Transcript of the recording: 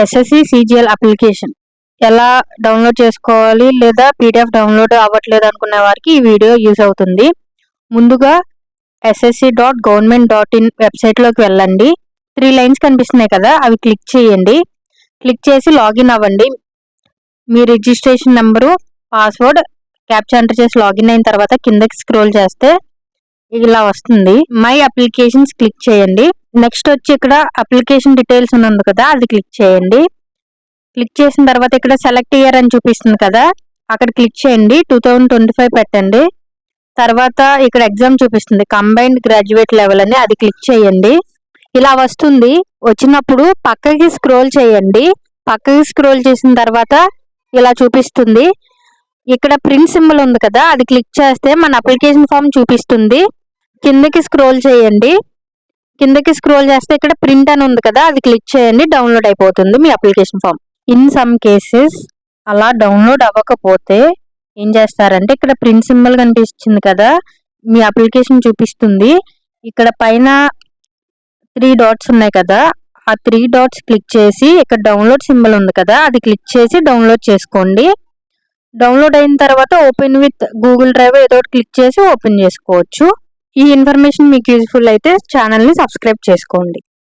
SSC CGL application ఎలా download చేసుకోవాలి లేదా పీడిఎఫ్ డౌన్లోడ్ అవ్వట్లేదు అనుకునే వారికి ఈ వీడియో యూజ్ అవుతుంది. ముందుగా ssc.government.in వెబ్సైట్లోకి వెళ్ళండి. 3 లైన్స్ కనిపిస్తున్నాయి కదా, అవి క్లిక్ చేయండి. క్లిక్ చేసి లాగిన్ అవ్వండి. మీ registration number, password, captcha enter చేసి లాగిన్ అయిన తర్వాత కిందకి స్క్రోల్ చేస్తే ఇలా వస్తుంది. మై అప్లికేషన్స్ క్లిక్ చేయండి. నెక్స్ట్ వచ్చి ఇక్కడ అప్లికేషన్ డీటెయిల్స్ ఉంది కదా, అది క్లిక్ చేయండి. క్లిక్ చేసిన తర్వాత ఇక్కడ సెలెక్ట్ ఇయర్ అని చూపిస్తుంది కదా, అక్కడ క్లిక్ చేయండి. 2025 పెట్టండి. తర్వాత ఇక్కడ ఎగ్జామ్ చూపిస్తుంది, కంబైన్డ్ గ్రాడ్యుయేట్ లెవెల్ అని, అది క్లిక్ చేయండి. ఇలా వస్తుంది. వచ్చినప్పుడు పక్కకి స్క్రోల్ చేయండి. పక్కకి స్క్రోల్ చేసిన తర్వాత ఇలా చూపిస్తుంది. ఇక్కడ ప్రింట్ సింబల్ ఉంది కదా, అది క్లిక్ చేస్తే మన అప్లికేషన్ ఫామ్ చూపిస్తుంది. కిందకి స్క్రోల్ చేయండి. కిందకి స్క్రోల్ చేస్తే ఇక్కడ ప్రింట్ అని ఉంది కదా, అది క్లిక్ చేయండి. డౌన్లోడ్ అయిపోతుంది మీ application form. In some cases అలా డౌన్లోడ్ అవ్వకపోతే ఏం చేస్తారంటే ఇక్కడ ప్రింట్ సింబల్ కనిపిస్తుంది కదా, మీ అప్లికేషన్ చూపిస్తుంది. ఇక్కడ పైన 3 డాట్స్ ఉన్నాయి కదా, ఆ 3 డాట్స్ క్లిక్ చేసి ఇక్కడ డౌన్లోడ్ సింబల్ ఉంది కదా, అది క్లిక్ చేసి డౌన్లోడ్ చేసుకోండి. డౌన్లోడ్ అయిన తర్వాత ఓపెన్ విత్ గూగుల్ డ్రైవ్ ఏదో ఒకటి క్లిక్ చేసి ఓపెన్ చేసుకోవచ్చు. ఈ ఇన్ఫర్మేషన్ మీకు యూజ్ఫుల్ అయితే ఛానల్ని సబ్స్క్రైబ్ చేసుకోండి.